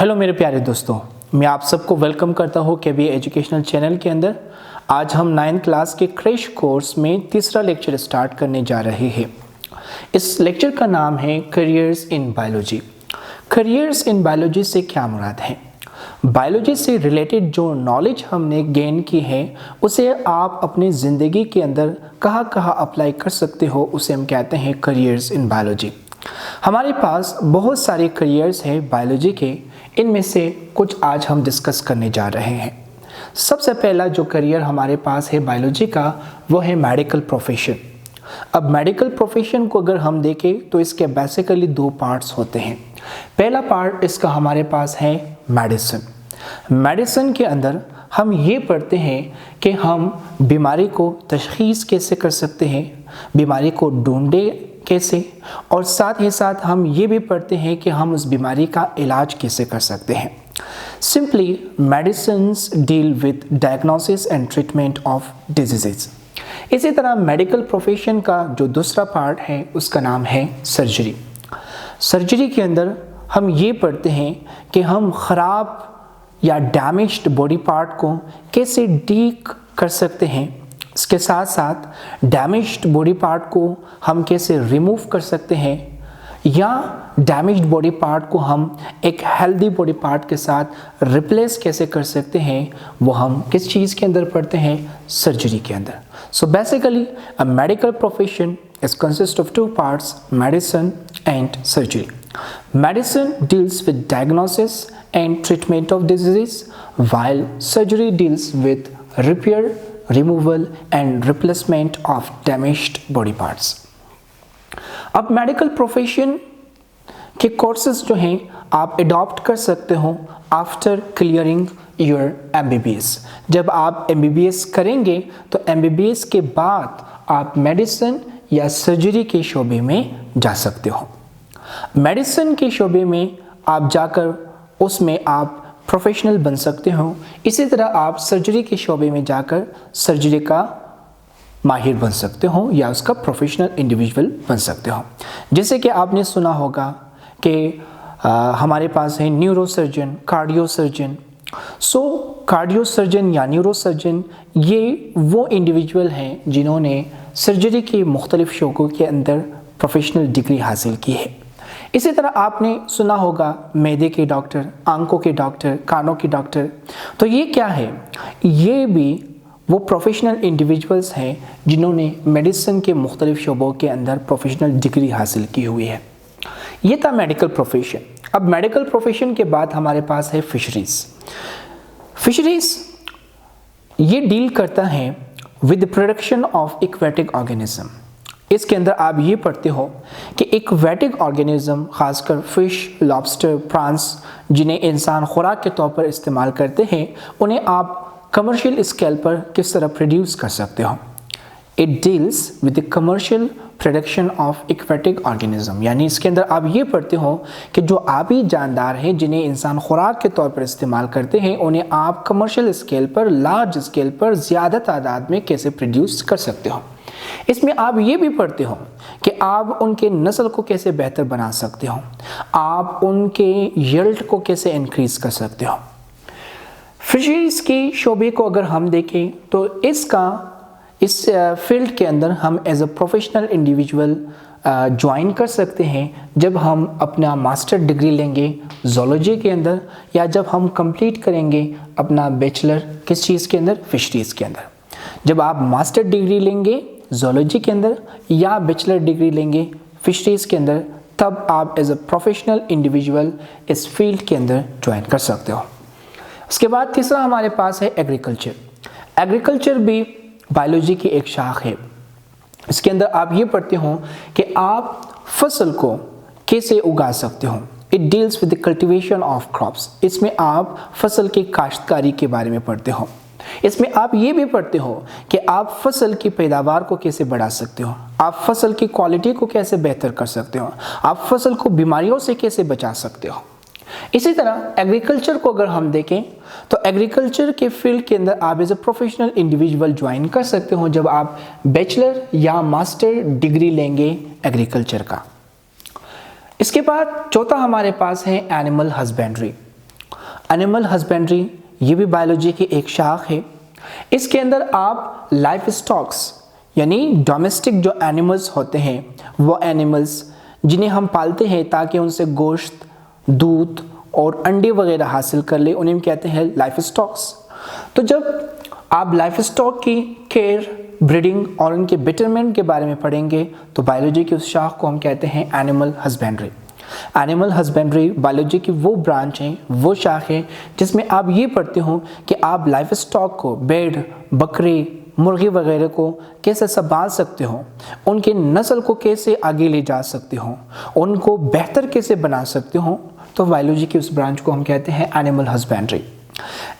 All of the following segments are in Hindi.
हेलो मेरे प्यारे दोस्तों, मैं आप सबको वेलकम करता हूँ केबी एजुकेशनल चैनल के अंदर। आज हम 9th क्लास के क्रैश कोर्स में तीसरा लेक्चर स्टार्ट करने जा रहे हैं। इस लेक्चर का नाम है careers in biology. Careers in biology से क्या मुराद है? बायोलॉजी से रिलेटेड जो नॉलेज हमने गेन की है उसे आप अपनी ज़िंदगी के अंदर कहाँ कहाँ अप्लाई कर सकते हो, उसे हम कहते हैं करियर्स इन बायोलॉजी। हमारे पास बहुत सारे करियर्स हैं बायोलॉजी के, इनमें से कुछ आज हम डिस्कस करने जा रहे हैं। सबसे पहला जो करियर हमारे पास है बायोलॉजी का वो है मेडिकल प्रोफेशन। अब मेडिकल प्रोफेशन को अगर हम देखें तो इसके बेसिकली दो पार्ट्स होते हैं। पहला पार्ट इसका हमारे पास है मेडिसिन। मेडिसिन के अंदर हम ये पढ़ते हैं कि हम बीमारी को तशख़ीस कैसे कर सकते हैं, बीमारी को ढूंढे कैसे, और साथ ही साथ हम ये भी पढ़ते हैं कि हम उस बीमारी का इलाज कैसे कर सकते हैं। Simply medicines deal with diagnosis and treatment of diseases. इसी तरह मेडिकल प्रोफेशन का जो दूसरा पार्ट है उसका नाम है सर्जरी। सर्जरी के अंदर हम ये पढ़ते हैं कि हम ख़राब या डैमेज्ड बॉडी पार्ट को कैसे ठीक कर सकते हैं, इसके साथ साथ डैमेज्ड बॉडी पार्ट को हम कैसे रिमूव कर सकते हैं, या डैमेज्ड बॉडी पार्ट को हम एक हेल्दी बॉडी पार्ट के साथ रिप्लेस कैसे कर सकते हैं, वो हम किस चीज़ के अंदर पढ़ते हैं? सर्जरी के अंदर। So basically a medical profession is consist of two parts, medicine and surgery. Medicine deals with diagnosis and treatment of diseases, while surgery deals with repair, removal and replacement of damaged body parts. अब मेडिकल प्रोफेशन के कोर्सेज जो हैं आप अडॉप्ट कर सकते हो आफ्टर क्लियरिंग योर MBBS। जब आप MBBS करेंगे तो MBBS के बाद आप मेडिसिन या सर्जरी के शोबे में जा सकते हो। मेडिसिन के शोबे में आप जाकर उसमें आप प्रोफेशनल बन सकते हो। इसी तरह आप सर्जरी के शोबे में जाकर सर्जरी का माहिर बन सकते हो या उसका प्रोफेशनल इंडिविजुअल बन सकते हो। जैसे कि आपने सुना होगा कि हमारे पास है न्यूरो सर्जन, कार्डियो सर्जन। सो कार्डियो सर्जन या न्यूरो सर्जन ये वो इंडिविजुअल हैं जिन्होंने सर्जरी के मुख्तलिफ शोबों के अंदर प्रोफेशनल डिग्री हासिल की है। इसी तरह आपने सुना होगा मैदे के डॉक्टर, आंखों के डॉक्टर, कानों के डॉक्टर। तो ये क्या है? ये भी वो प्रोफेशनल इंडिविजुअल्स हैं जिन्होंने मेडिसिन के मुख्तलिफ शोबों के अंदर प्रोफेशनल डिग्री हासिल की हुई है। ये था मेडिकल प्रोफेशन। अब मेडिकल प्रोफेशन के बाद हमारे पास है फिशरीज। फिशरीज ये डील करता है with production of aquatic organism. इसके अंदर आप ये पढ़ते हो कि एक्वेटिक ऑर्गेनिज्म खासकर फिश, लॉबस्टर, प्रॉन्स जिन्हें इंसान खुराक के तौर पर इस्तेमाल करते हैं, उन्हें आप कमर्शियल स्केल पर किस तरह प्रोड्यूस कर सकते हो। It deals with the commercial production of aquatic organism, यानी इसके अंदर आप ये पढ़ते हो कि जो आबी जानदार हैं जिन्हें इंसान खुराक के तौर पर इस्तेमाल करते हैं, उन्हें आप कमर्शियल स्केल पर, लार्ज स्केल पर ज़्यादा तादाद में कैसे प्रोड्यूस कर सकते हो। इसमें आप ये भी पढ़ते हो कि आप उनके नस्ल को कैसे बेहतर बना सकते हो, आप उनके यील्ड को कैसे इंक्रीज कर सकते हो। फिशरीज के शोबे को अगर हम देखें तो इस फील्ड के अंदर हम as a professional individual join कर सकते हैं जब हम अपना मास्टर डिग्री लेंगे ज़ूलॉजी के अंदर, या जब हम कंप्लीट करेंगे अपना बैचलर किस चीज़ के अंदर? फिशरीज के अंदर। जब आप मास्टर डिग्री लेंगे ज़ूलॉजी के अंदर या बैचलर डिग्री लेंगे फिशरीज के अंदर, तब आप एज अ प्रोफेशनल इंडिविजुअल इस फील्ड के अंदर ज्वाइन कर सकते हो। उसके बाद तीसरा हमारे पास है एग्रीकल्चर। एग्रीकल्चर भी बायोलॉजी की एक शाख है। इसके अंदर आप ये पढ़ते हो कि आप फसल को कैसे उगा सकते हो। It deals with the cultivation of crops. इसमें आप फसल की काश्तकारी के बारे में पढ़ते हो। इसमें आप ये भी पढ़ते हो कि आप फसल की पैदावार को कैसे बढ़ा सकते हो, आप फसल की क्वालिटी को कैसे बेहतर कर सकते हो, आप फसल को बीमारियों से कैसे बचा सकते हो। इसी तरह एग्रीकल्चर को अगर हम देखें तो एग्रीकल्चर के फील्ड के अंदर आप as a professional individual join कर सकते हो जब आप बैचलर या मास्टर डिग्री लेंगे एग्रीकल्चर का। इसके बाद चौथा हमारे पास है एनिमल हस्बेंड्री। एनिमल हस्बेंड्री, ये भी बायोलॉजी की एक शाख है। इसके अंदर आप लाइफ स्टॉक्स यानी डोमेस्टिक जो एनिमल्स होते हैं, वो एनिमल्स जिन्हें हम पालते हैं ताकि उनसे गोश्त, दूध और अंडे वगैरह हासिल कर ले, उन्हें हम कहते हैं लाइफ स्टॉक्स। तो जब आप लाइफ स्टॉक की केयर, ब्रीडिंग और उनके बेटरमेंट के बारे में पढ़ेंगे तो बायोलॉजी की उस शाख को हम कहते हैं animal husbandry. Animal husbandry biology की वो ब्रांच है, वो शाख है जिसमें आप ये पढ़ते हो कि आप लाइफ स्टॉक को, भेड़, बकरी, मुर्गी वगैरह को कैसे संभाल सकते हो, उनके नस्ल को कैसे आगे ले जा सकते हो, उनको बेहतर कैसे बना सकते हो। तो बायोलॉजी की उस ब्रांच को हम कहते हैं एनिमल हस्बेंड्री।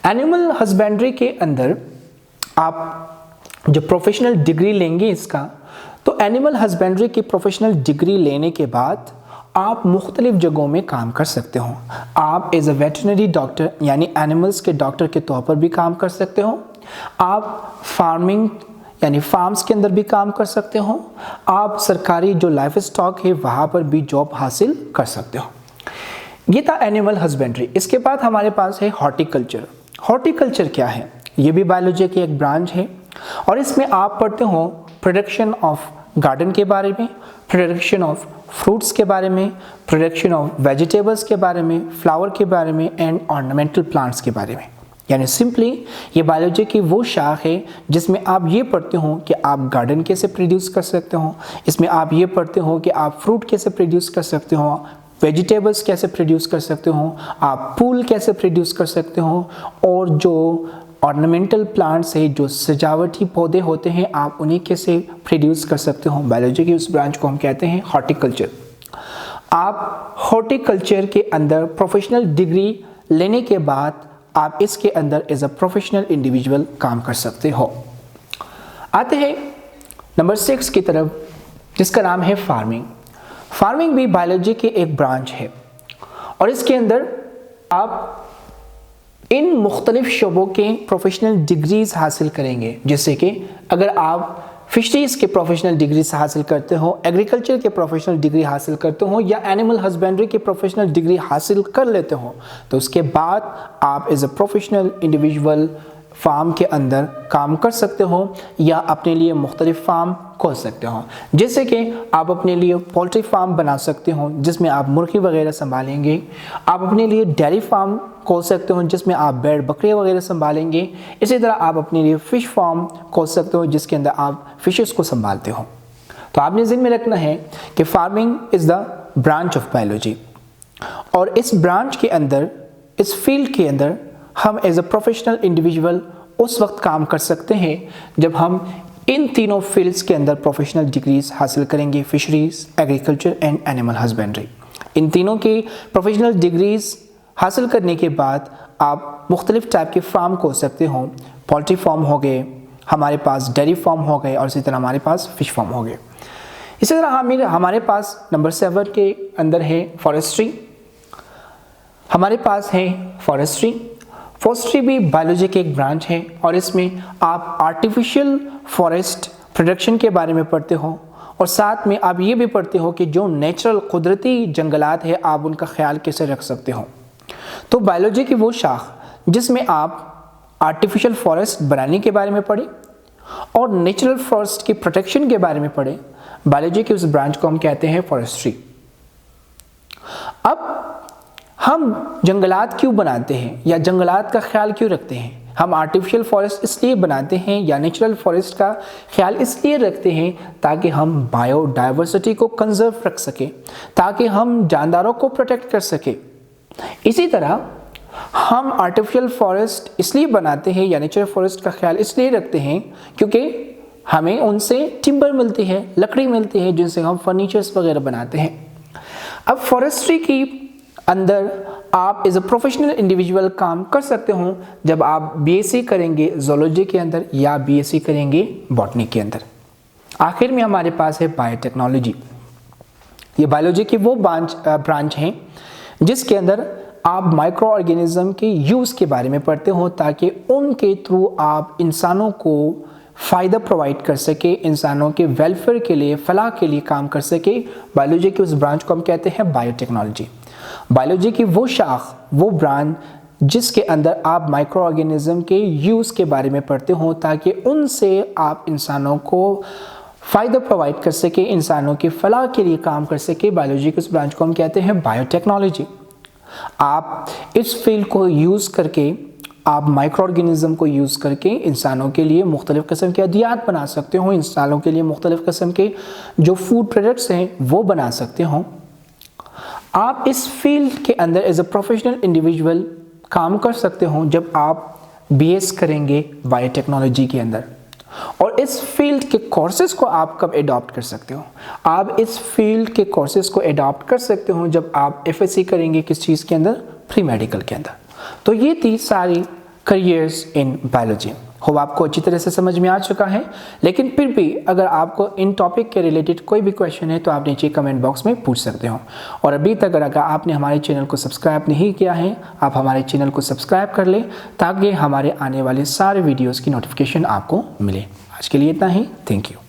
एनिमल हस्बेंड्री के अंदर आप जो प्रोफेशनल डिग्री लेंगे इसका, तो एनिमल हस्बेंड्री की प्रोफेशनल डिग्री लेने के बाद आप मुख्तलिफ जगहों में काम कर सकते हो। आप एज अ वेटरनरी डॉक्टर यानी एनिमल्स के डॉक्टर के तौर पर भी काम कर सकते हो। आप फार्मिंग यानी फार्म्स के अंदर भी काम कर सकते हो। आप सरकारी जो लाइफ स्टॉक है वहाँ पर भी जॉब हासिल कर सकते हो। ये था एनिमल हस्बेंड्री। इसके बाद हमारे पास है हॉर्टिकल्चर। हॉर्टिकल्चर क्या है? ये भी बायोलॉजी की एक ब्रांच है और इसमें आप पढ़ते हो प्रोडक्शन ऑफ गार्डन के बारे में, प्रोडक्शन ऑफ फ्रूट्स के बारे में, प्रोडक्शन ऑफ वेजिटेबल्स के बारे में, फ्लावर के बारे में एंड ऑर्नामेंटल प्लांट्स के बारे में। यानी सिंपली ये बायोलॉजी की वो शाख है जिसमें आप ये पढ़ते हो कि आप गार्डन कैसे प्रोड्यूस कर सकते हो, इसमें आप ये पढ़ते हो कि आप फ्रूट कैसे प्रोड्यूस कर सकते हो, वेजिटेबल्स कैसे प्रोड्यूस कर सकते हो, आप फूल कैसे प्रोड्यूस कर सकते हो, और जो ऑर्नामेंटल प्लांट्स है, जो सजावटी पौधे होते हैं, आप उन्हें कैसे प्रोड्यूस कर सकते हो। बायोलॉजी की उस ब्रांच को हम कहते हैं हॉर्टिकल्चर। आप हॉर्टिकल्चर के अंदर प्रोफेशनल डिग्री लेने के बाद आप इसके अंदर एज अ प्रोफेशनल इंडिविजुअल काम कर सकते हो। आते हैं नंबर 6 की तरफ, जिसका नाम है फार्मिंग। फार्मिंग भी बायोलॉजी की एक ब्रांच है और इसके अंदर आप इन मुख्तलिफ शोबों के प्रोफेशनल डिग्रीज हासिल करेंगे। जैसे कि अगर आप फिशरीज के प्रोफेशनल डिग्रीज हासिल करते हो, एग्रीकल्चर के प्रोफेशनल डिग्री हासिल करते हो या एनिमल हस्बेंड्री के प्रोफेशनल डिग्री हासिल कर लेते हो, तो उसके बाद आप as a professional individual farm के अंदर काम कर सकते हो या अपने लिए मुख्तलिफ फार्म खोल सकते हो। जैसे कि आप अपने लिए पोल्ट्री फार्म बना सकते हो जिसमें आप मुर्गी वगैरह संभालेंगे, आप अपने लिए डेयरी फार्म खोल सकते हो जिसमें आप भेड़ बकरी वगैरह संभालेंगे। इसी तरह आप अपने लिए फ़िश फार्म खोल सकते हो जिसके अंदर आप फिशेस को संभालते हो। तो आपने ज़हन में रखना है कि farming is the branch of biology और इस ब्रांच के अंदर, इस फील्ड के अंदर हम एज अ प्रोफेशनल इंडिविजुअल उस वक्त काम कर सकते हैं जब हम इन तीनों फील्ड्स के अंदर प्रोफेशनल डिग्रीज हासिल करेंगे, fisheries, agriculture and animal husbandry. इन तीनों की प्रोफेशनल डिग्रीज हासिल करने के बाद आप मुख्तलिफ टाइप के फार्म खोल सकते हो। पोल्ट्री फार्म हो गए, हमारे पास डेयरी फार्म हो गए और इसी तरह हमारे पास फिश फार्म हो गए। इसी तरह हमारे पास नंबर 7 के अंदर है फॉरेस्ट्री। हमारे पास है फॉरेस्ट्री। फॉरेस्ट्री भी बायोलॉजी की एक ब्रांच है और इसमें आप आर्टिफिशियल फॉरेस्ट प्रोडक्शन के बारे में पढ़ते हो और साथ में आप ये भी पढ़ते हो कि जो नेचुरल कुदरती जंगलात है आप उनका ख्याल कैसे रख सकते हो। तो बायोलॉजी की वो शाख जिसमें आप आर्टिफिशियल फॉरेस्ट बनाने के बारे में पढ़े और नेचुरल फॉरेस्ट की प्रोटेक्शन के बारे में पढ़े, बायोलॉजी की उस ब्रांच को हम कहते हैं फॉरेस्ट्री। अब हम जंगलात क्यों बनाते हैं या जंगलात का ख्याल क्यों रखते हैं? हम आर्टिफिशियल फॉरेस्ट इसलिए बनाते हैं या नेचुरल फॉरेस्ट का ख्याल इसलिए रखते हैं ताकि हम बायोडाइवर्सिटी को कंजर्व रख सकें, ताकि हम जानदारों को प्रोटेक्ट कर सकें। इसी तरह हम आर्टिफिशियल फॉरेस्ट इसलिए बनाते हैं या नेचुरल फॉरेस्ट का ख्याल इसलिए रखते हैं क्योंकि हमें उनसे टिम्बर मिलती है, लकड़ी मिलती है जिनसे हम फर्नीचर्स वगैरह बनाते हैं। अब फॉरेस्ट्री की अंदर आप एज अ प्रोफेशनल इंडिविजुअल काम कर सकते हो जब आप बीएससी करेंगे जोलॉजी के अंदर या बीएससी करेंगे बॉटनी के अंदर। आखिर में हमारे पास है बायोटेक्नोलॉजी। ये बायोलॉजी की वो ब्रांच है जिसके अंदर आप माइक्रो ऑर्गेनिज्म के यूज़ के बारे में पढ़ते हो ताकि उनके थ्रू आप इंसानों को फ़ायदा प्रोवाइड कर सके, इंसानों के वेलफेयर के लिए, फलाह के लिए काम कर सके। बायोलॉजी की उस ब्रांच को हम कहते हैं बायोटेक्नोलॉजी। बायोलॉजी की वो शाख, वो ब्रांच जिसके अंदर आप माइक्रो ऑर्गेनिज्म के यूज़ के बारे में पढ़ते हो, ताकि उनसे आप इंसानों को फ़ायदा प्रोवाइड कर सके, इंसानों की फलाह के लिए काम कर सके। बायोलॉजी के इस ब्रांच को हम कहते हैं बायोटेक्नोलॉजी। आप इस फील्ड को यूज़ करके, आप माइक्रो ऑर्गेनिज्म को यूज़ करके इंसानों के लिए मुख्तलिफ़ किस्म के अद्वियात बना सकते हो, इंसानों के लिए मुख्तलिफ़ किस्म के जो फूड प्रोडक्ट्स हैं वो बना सकते हो। आप इस फील्ड के अंदर एज अ प्रोफेशनल इंडिविजुअल काम कर सकते हो जब आप बीएस करेंगे बायोटेक्नोलॉजी के अंदर। और इस फील्ड के कोर्सेज़ को आप कब एडॉप्ट कर सकते हो? आप इस फील्ड के कोर्सेज़ को एडॉप्ट कर सकते हो जब आप एफएससी करेंगे किस चीज़ के अंदर? प्री मेडिकल के अंदर। तो ये थी सारी करियर्स इन बायोलॉजी। होप आपको अच्छी तरह से समझ में आ चुका है, लेकिन फिर भी अगर आपको इन टॉपिक के रिलेटेड कोई भी क्वेश्चन है तो आप नीचे कमेंट बॉक्स में पूछ सकते हो। और अभी तक अगर आपने हमारे चैनल को सब्सक्राइब नहीं किया है, आप हमारे चैनल को सब्सक्राइब कर लें ताकि हमारे आने वाले सारे वीडियोज़ की नोटिफिकेशन आपको मिले। आज के लिए इतना ही। Thank you.